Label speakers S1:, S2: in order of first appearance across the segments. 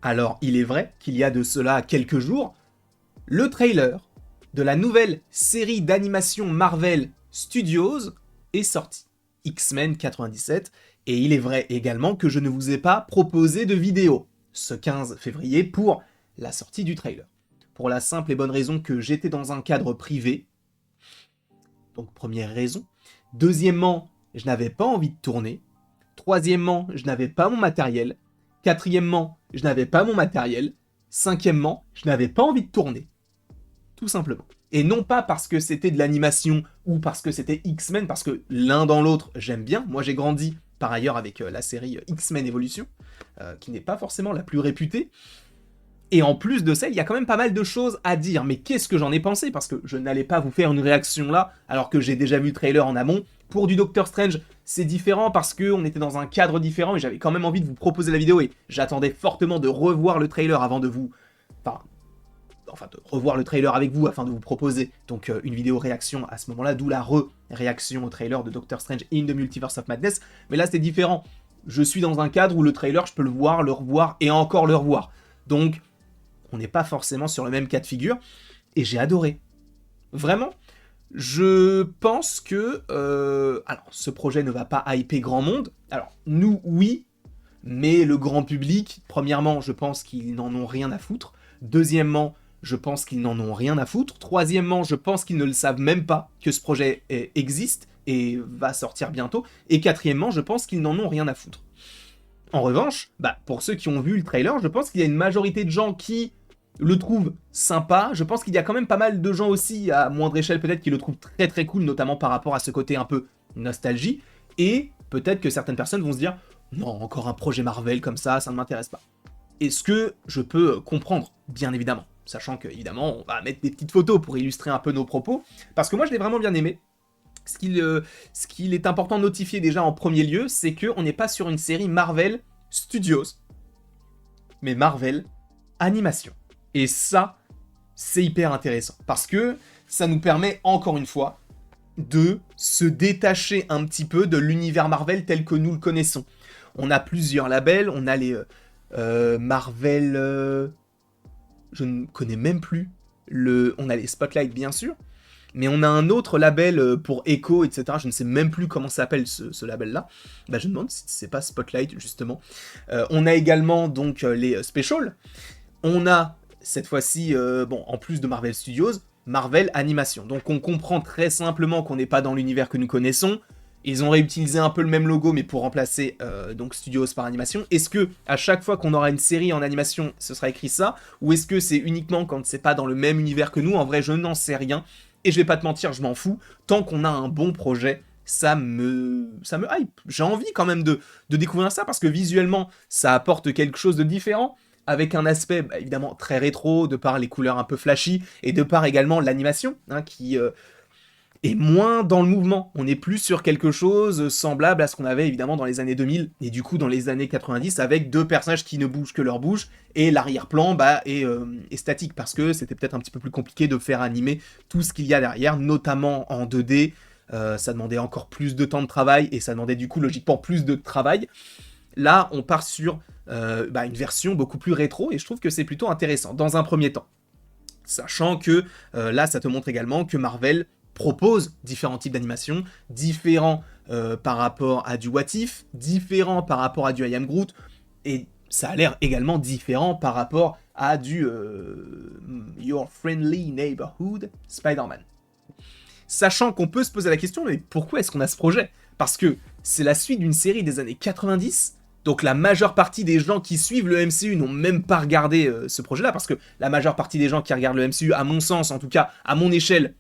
S1: Alors, il est vrai qu'il y a de cela quelques jours, le trailer de la nouvelle série d'animation Marvel Studios est sorti, X-Men 97, et il est vrai également que je ne vous ai pas proposé de vidéo ce 15 février pour la sortie du trailer. Pour la simple et bonne raison que j'étais dans un cadre privé, donc première raison. Deuxièmement, je n'avais pas envie de tourner. Troisièmement, je n'avais pas mon matériel. Quatrièmement, je n'avais pas mon matériel. Cinquièmement, je n'avais pas envie de tourner. Tout simplement. Et non pas parce que c'était de l'animation ou parce que c'était X-Men, parce que l'un dans l'autre, j'aime bien. Moi, j'ai grandi par ailleurs avec la série X-Men Evolution, qui n'est pas forcément la plus réputée. Et en plus de ça, il y a quand même pas mal de choses à dire. Mais qu'est-ce que j'en ai pensé? Parce que je n'allais pas vous faire une réaction là, alors que j'ai déjà vu le trailer en amont. Pour du Doctor Strange, c'est différent parce qu'on était dans un cadre différent et j'avais quand même envie de vous proposer la vidéo et j'attendais fortement de revoir le trailer avant de vous... Enfin, de revoir le trailer avec vous afin de vous proposer donc une vidéo réaction à ce moment-là, d'où la réaction au trailer de Doctor Strange in the Multiverse of Madness. Mais là, c'est différent. Je suis dans un cadre où le trailer, je peux le voir, le revoir et encore le revoir. Donc, on n'est pas forcément sur le même cas de figure, et j'ai adoré. Vraiment, je pense que... alors, ce projet ne va pas hyper grand monde. Alors, nous, oui, mais le grand public, premièrement, je pense qu'ils n'en ont rien à foutre. Deuxièmement, je pense qu'ils n'en ont rien à foutre. Troisièmement, je pense qu'ils ne le savent même pas que ce projet existe et va sortir bientôt. Et quatrièmement, je pense qu'ils n'en ont rien à foutre. En revanche, pour ceux qui ont vu le trailer, je pense qu'il y a une majorité de gens qui le trouvent sympa. Je pense qu'il y a quand même pas mal de gens aussi, à moindre échelle peut-être, qui le trouvent très très cool, notamment par rapport à ce côté un peu nostalgie. Et peut-être que certaines personnes vont se dire « Non, encore un projet Marvel comme ça ne m'intéresse pas ». Et ce que je peux comprendre, bien évidemment. Sachant que, évidemment, on va mettre des petites photos pour illustrer un peu nos propos. Parce que moi, je l'ai vraiment bien aimé. Ce qu'il est important de notifier déjà en premier lieu, c'est qu'on n'est pas sur une série Marvel Studios, mais Marvel Animation. Et ça, c'est hyper intéressant, parce que ça nous permet, encore une fois, de se détacher un petit peu de l'univers Marvel tel que nous le connaissons. On a plusieurs labels, on a les Marvel... je ne connais même plus. On a les Spotlight, bien sûr, mais on a un autre label pour Echo, etc. Je ne sais même plus comment s'appelle ce label-là. Je me demande si c'est pas Spotlight, justement. On a également donc les Special. On a, cette fois-ci, en plus de Marvel Studios, Marvel Animation. Donc on comprend très simplement qu'on n'est pas dans l'univers que nous connaissons. Ils ont réutilisé un peu le même logo, mais pour remplacer donc Studios par animation. Est-ce que à chaque fois qu'on aura une série en animation, ce sera écrit ça? Ou est-ce que c'est uniquement quand c'est pas dans le même univers que nous? En vrai, je n'en sais rien. Et je vais pas te mentir, je m'en fous. Tant qu'on a un bon projet, ça me hype. J'ai envie quand même de découvrir ça, parce que visuellement, ça apporte quelque chose de différent, avec un aspect évidemment très rétro, de par les couleurs un peu flashy, et de par également l'animation, qui est moins dans le mouvement. On est plus sur quelque chose semblable à ce qu'on avait évidemment dans les années 2000, et du coup dans les années 90, avec deux personnages qui ne bougent que leur bouche, et l'arrière-plan est statique, parce que c'était peut-être un petit peu plus compliqué de faire animer tout ce qu'il y a derrière, notamment en 2D. Ça demandait encore plus de temps de travail, et ça demandait du coup logiquement plus de travail. Là, on part sur une version beaucoup plus rétro, et je trouve que c'est plutôt intéressant, dans un premier temps. Sachant que là, ça te montre également que Marvel propose différents types d'animations, différents par rapport à du What If, différents par rapport à du I Am Groot, et ça a l'air également différent par rapport à du Your Friendly Neighborhood Spider-Man. Sachant qu'on peut se poser la question, mais pourquoi est-ce qu'on a ce projet? Parce que c'est la suite d'une série des années 90, donc la majeure partie des gens qui suivent le MCU n'ont même pas regardé ce projet-là, parce que la majeure partie des gens qui regardent le MCU, à mon sens, en tout cas à mon échelle,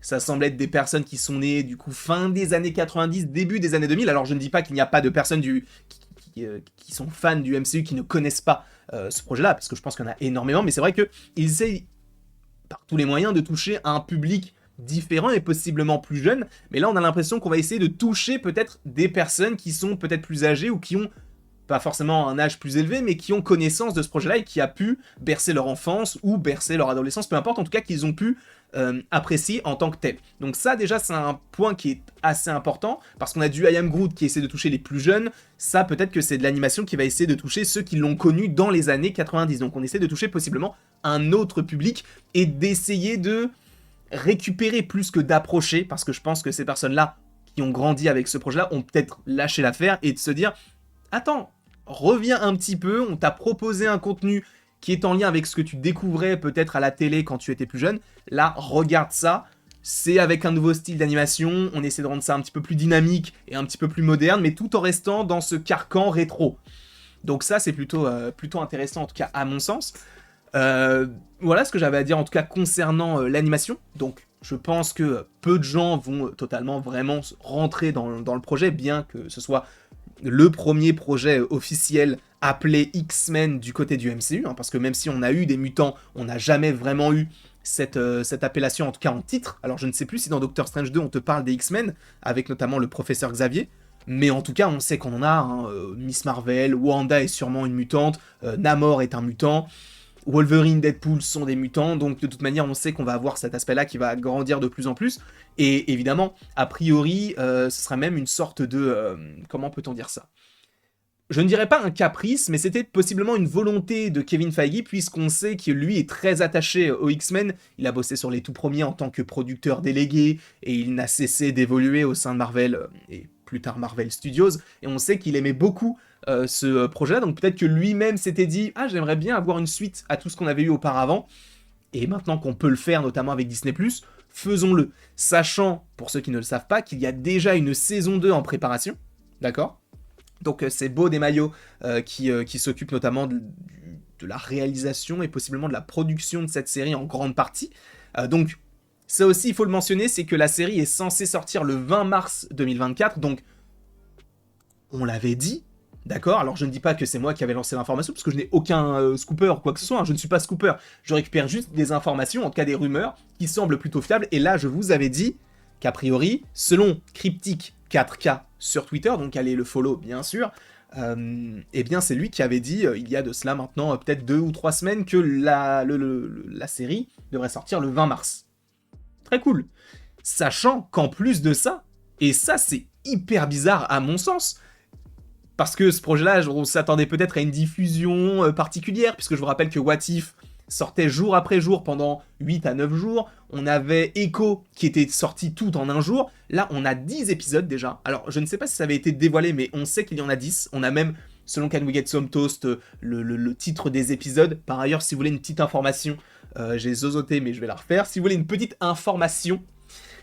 S1: ça semble être des personnes qui sont nées du coup fin des années 90, début des années 2000. Alors je ne dis pas qu'il n'y a pas de personnes qui sont fans du MCU qui ne connaissent pas ce projet-là, parce que je pense qu'il y en a énormément, mais c'est vrai qu'ils essayent par tous les moyens de toucher un public différent et possiblement plus jeune, mais là on a l'impression qu'on va essayer de toucher peut-être des personnes qui sont peut-être plus âgées ou qui ont pas forcément un âge plus élevé, mais qui ont connaissance de ce projet-là et qui a pu bercer leur enfance ou bercer leur adolescence, peu importe, en tout cas qu'ils ont pu apprécier en tant que tel. Donc ça déjà c'est un point qui est assez important, parce qu'on a du I Am Groot qui essaie de toucher les plus jeunes, ça peut-être que c'est de l'animation qui va essayer de toucher ceux qui l'ont connu dans les années 90, donc on essaie de toucher possiblement un autre public et d'essayer de récupérer plus que d'approcher, parce que je pense que ces personnes-là qui ont grandi avec ce projet-là ont peut-être lâché l'affaire et de se dire « Attends, reviens un petit peu, on t'a proposé un contenu qui est en lien avec ce que tu découvrais peut-être à la télé quand tu étais plus jeune. Là, regarde ça, c'est avec un nouveau style d'animation, on essaie de rendre ça un petit peu plus dynamique et un petit peu plus moderne, mais tout en restant dans ce carcan rétro. » Donc ça, c'est plutôt intéressant, en tout cas à mon sens. Voilà ce que j'avais à dire en tout cas concernant l'animation. Donc je pense que peu de gens vont totalement vraiment rentrer dans le projet, bien que ce soit le premier projet officiel appelé X-Men du côté du MCU, hein, parce que même si on a eu des mutants, on n'a jamais vraiment eu cette appellation, en tout cas en titre. Alors je ne sais plus si dans Doctor Strange 2 on te parle des X-Men, avec notamment le professeur Xavier, mais en tout cas on sait qu'on en a, hein, Miss Marvel, Wanda est sûrement une mutante, Namor est un mutant, Wolverine, Deadpool sont des mutants, donc de toute manière on sait qu'on va avoir cet aspect-là qui va grandir de plus en plus, et évidemment, a priori, ce sera même une sorte de... comment peut-on dire ça ? Je ne dirais pas un caprice, mais c'était possiblement une volonté de Kevin Feige, puisqu'on sait que lui est très attaché aux X-Men, il a bossé sur les tout premiers en tant que producteur délégué, et il n'a cessé d'évoluer au sein de Marvel, et plus tard Marvel Studios, et on sait qu'il aimait beaucoup ce projet-là, donc peut-être que lui-même s'était dit « Ah, j'aimerais bien avoir une suite à tout ce qu'on avait eu auparavant, et maintenant qu'on peut le faire, notamment avec Disney+, faisons-le. » Sachant, pour ceux qui ne le savent pas, qu'il y a déjà une saison 2 en préparation, d'accord ? Donc c'est Beau Desmaillots qui s'occupe notamment de la réalisation et possiblement de la production de cette série en grande partie. Donc ça aussi, il faut le mentionner, c'est que la série est censée sortir le 20 mars 2024, donc on l'avait dit, d'accord ? Alors je ne dis pas que c'est moi qui avais lancé l'information, parce que je n'ai aucun scooper ou quoi que ce soit, hein, je ne suis pas scooper, je récupère juste des informations, en tout cas des rumeurs, qui semblent plutôt fiables, et là je vous avais dit qu'a priori, selon Cryptic 4K sur Twitter, donc allez le follow bien sûr, eh bien c'est lui qui avait dit, il y a de cela maintenant peut-être 2 ou 3 semaines, que la série devrait sortir le 20 mars. Très cool. Sachant qu'en plus de ça, et ça c'est hyper bizarre à mon sens, parce que ce projet-là, on s'attendait peut-être à une diffusion particulière, puisque je vous rappelle que What If sortait jour après jour pendant 8 à 9 jours, on avait Echo qui était sorti tout en un jour, là on a 10 épisodes déjà, alors je ne sais pas si ça avait été dévoilé, mais on sait qu'il y en a 10, on a même, selon Can We Get Some Toast, le titre des épisodes. Par ailleurs, si vous voulez une petite information, j'ai zozoté mais je vais la refaire, si vous voulez une petite information,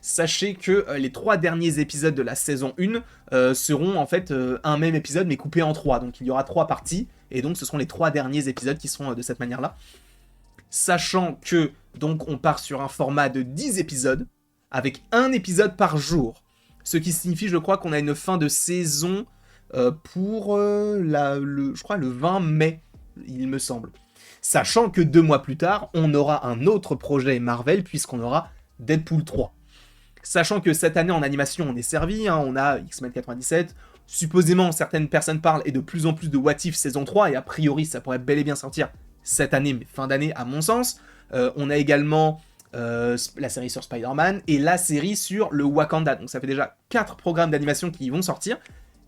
S1: sachez que les 3 derniers épisodes de la saison 1 seront en fait un même épisode mais coupé en 3, donc il y aura 3 parties, et donc ce seront les 3 derniers épisodes qui seront de cette manière-là. Sachant que, donc, on part sur un format de 10 épisodes, avec un épisode par jour. Ce qui signifie, je crois, qu'on a une fin de saison pour, je crois, le 20 mai, il me semble. Sachant que 2 mois plus tard, on aura un autre projet Marvel, puisqu'on aura Deadpool 3. Sachant que cette année en animation, on est servi, hein, on a X-Men 97, supposément, certaines personnes parlent, et de plus en plus de What If saison 3, et a priori, ça pourrait bel et bien sortir cette année, mais fin d'année à mon sens. On a également la série sur Spider-Man et la série sur le Wakanda. Donc ça fait déjà 4 programmes d'animation qui vont sortir.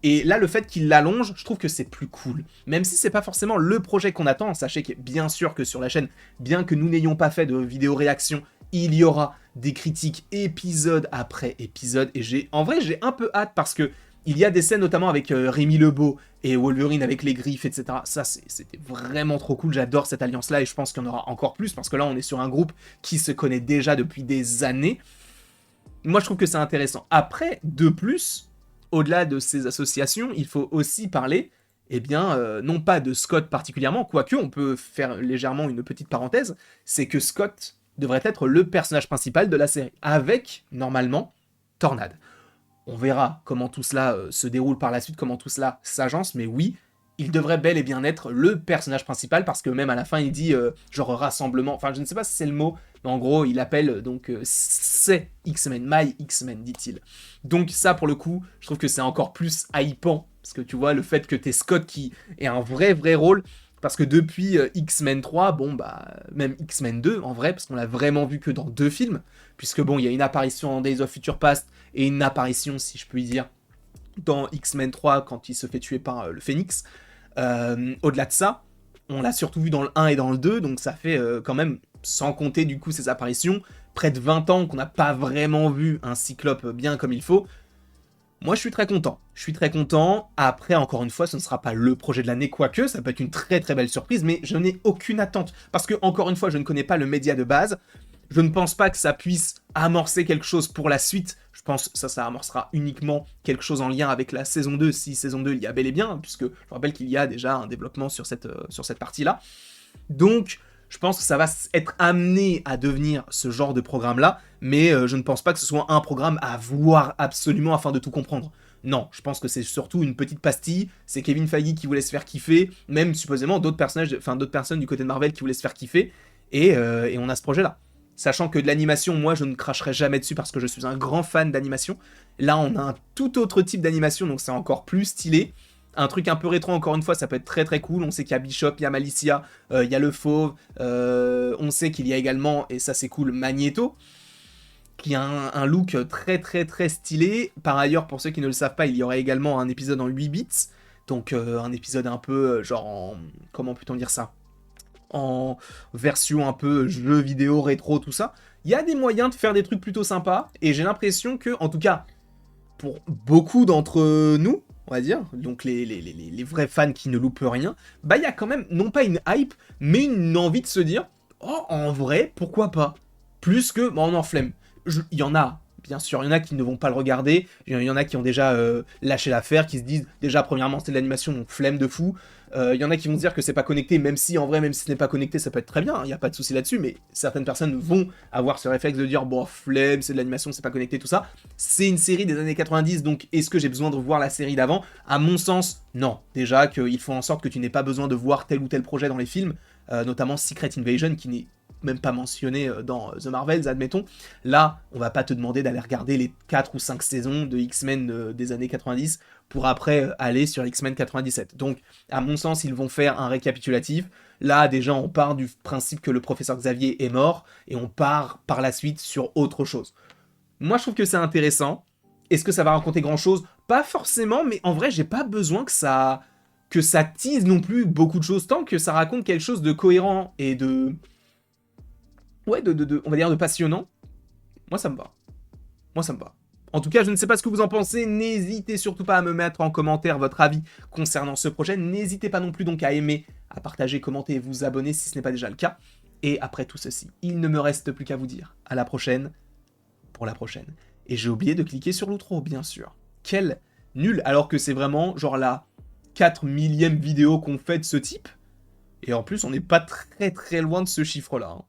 S1: Et là, le fait qu'il l'allonge, je trouve que c'est plus cool. Même si c'est pas forcément le projet qu'on attend, sachez que bien sûr que sur la chaîne, bien que nous n'ayons pas fait de vidéo réaction, il y aura des critiques épisode après épisode. Et en vrai, j'ai un peu hâte parce que il y a des scènes notamment avec Rémi Lebeau et Wolverine avec les griffes, etc. Ça, c'était vraiment trop cool. J'adore cette alliance-là et je pense qu'il y en aura encore plus parce que là, on est sur un groupe qui se connaît déjà depuis des années. Moi, je trouve que c'est intéressant. Après, de plus, au-delà de ces associations, il faut aussi parler, eh bien, non pas de Scott particulièrement, quoique on peut faire légèrement une petite parenthèse, c'est que Scott devrait être le personnage principal de la série, avec, normalement, Tornade. On verra comment tout cela se déroule par la suite, comment tout cela s'agence, mais oui, il devrait bel et bien être le personnage principal, parce que même à la fin, il dit genre rassemblement, enfin je ne sais pas si c'est le mot, mais en gros, il appelle donc c'est X-Men, My X-Men, dit-il. Donc ça, pour le coup, je trouve que c'est encore plus hypant, parce que tu vois, le fait que t'aies Scott qui ait un vrai rôle, parce que depuis X-Men 3, bon bah, même X-Men 2, en vrai, parce qu'on l'a vraiment vu que dans 2 films, puisque bon, il y a une apparition dans Days of Future Past, et une apparition, si je puis dire, dans X-Men 3, quand il se fait tuer par le Phénix. Au-delà de ça, on l'a surtout vu dans le 1 et dans le 2, donc ça fait quand même, sans compter du coup ses apparitions, près de 20 ans qu'on n'a pas vraiment vu un Cyclope bien comme il faut. Moi, je suis très content. Je suis très content. Après, encore une fois, ce ne sera pas le projet de l'année, quoique, ça peut être une très belle surprise, mais je n'ai aucune attente. Parce que, encore une fois, je ne connais pas le média de base. Je ne pense pas que ça puisse amorcer quelque chose pour la suite. Je pense que ça amorcera uniquement quelque chose en lien avec la saison 2, si saison 2 il y a bel et bien, puisque je rappelle qu'il y a déjà un développement sur cette partie-là. Donc, je pense que ça va être amené à devenir ce genre de programme-là, mais je ne pense pas que ce soit un programme à voir absolument afin de tout comprendre. Non, je pense que c'est surtout une petite pastille, c'est Kevin Feige qui voulait se faire kiffer, même supposément d'autres personnes du côté de Marvel qui voulaient se faire kiffer, et on a ce projet-là. Sachant que de l'animation, moi je ne cracherai jamais dessus parce que je suis un grand fan d'animation. Là on a un tout autre type d'animation, donc c'est encore plus stylé. Un truc un peu rétro, encore une fois, ça peut être très cool. On sait qu'il y a Bishop, il y a Malicia, il y a le Fauve. On sait qu'il y a également, et ça c'est cool, Magneto, qui a un look très stylé. Par ailleurs, pour ceux qui ne le savent pas, il y aurait également un épisode en 8 bits. Donc un épisode un peu genre en... Comment peut-on dire ça ? En version un peu jeu vidéo, rétro, tout ça. Il y a des moyens de faire des trucs plutôt sympas. Et j'ai l'impression que, en tout cas, pour beaucoup d'entre nous, on va dire, donc les vrais fans qui ne loupent rien, bah il y a quand même, non pas une hype, mais une envie de se dire, oh, en vrai, pourquoi pas ? Plus que, bah, on en flemme. Il y en a, bien sûr, il y en a qui ne vont pas le regarder, il y en a qui ont déjà lâché l'affaire, qui se disent, déjà, premièrement, c'est de l'animation, donc flemme de fou. Il y en a qui vont se dire que c'est pas connecté, même si, en vrai, même si ce n'est pas connecté, ça peut être très bien, il n'y a pas de souci là-dessus, mais certaines personnes vont avoir ce réflexe de dire, bon, flemme, c'est de l'animation, c'est pas connecté, tout ça. C'est une série des années 90, donc est-ce que j'ai besoin de voir la série d'avant ? À mon sens, non. Déjà, qu'il faut en sorte que tu n'aies pas besoin de voir tel ou tel projet dans les films, notamment Secret Invasion, qui n'est même pas mentionné dans The Marvels, admettons. Là, on va pas te demander d'aller regarder les 4 ou 5 saisons de X-Men des années 90 pour après aller sur X-Men 97. Donc, à mon sens, ils vont faire un récapitulatif. Là, déjà, on part du principe que le professeur Xavier est mort, et on part par la suite sur autre chose. Moi, je trouve que c'est intéressant. Est-ce que ça va raconter grand-chose ? Pas forcément, mais en vrai, j'ai pas besoin que ça tease non plus beaucoup de choses, tant que ça raconte quelque chose de cohérent et de... Ouais, on va dire de passionnant. Moi, ça me va. En tout cas, je ne sais pas ce que vous en pensez. N'hésitez surtout pas à me mettre en commentaire votre avis concernant ce projet. N'hésitez pas non plus donc à aimer, à partager, commenter et vous abonner si ce n'est pas déjà le cas. Et après tout ceci, il ne me reste plus qu'à vous dire à la prochaine pour la prochaine. Et j'ai oublié de cliquer sur l'outro, bien sûr. Quel nul, alors que c'est vraiment genre la 4 millième vidéo qu'on fait de ce type. Et en plus, on n'est pas très loin de ce chiffre-là.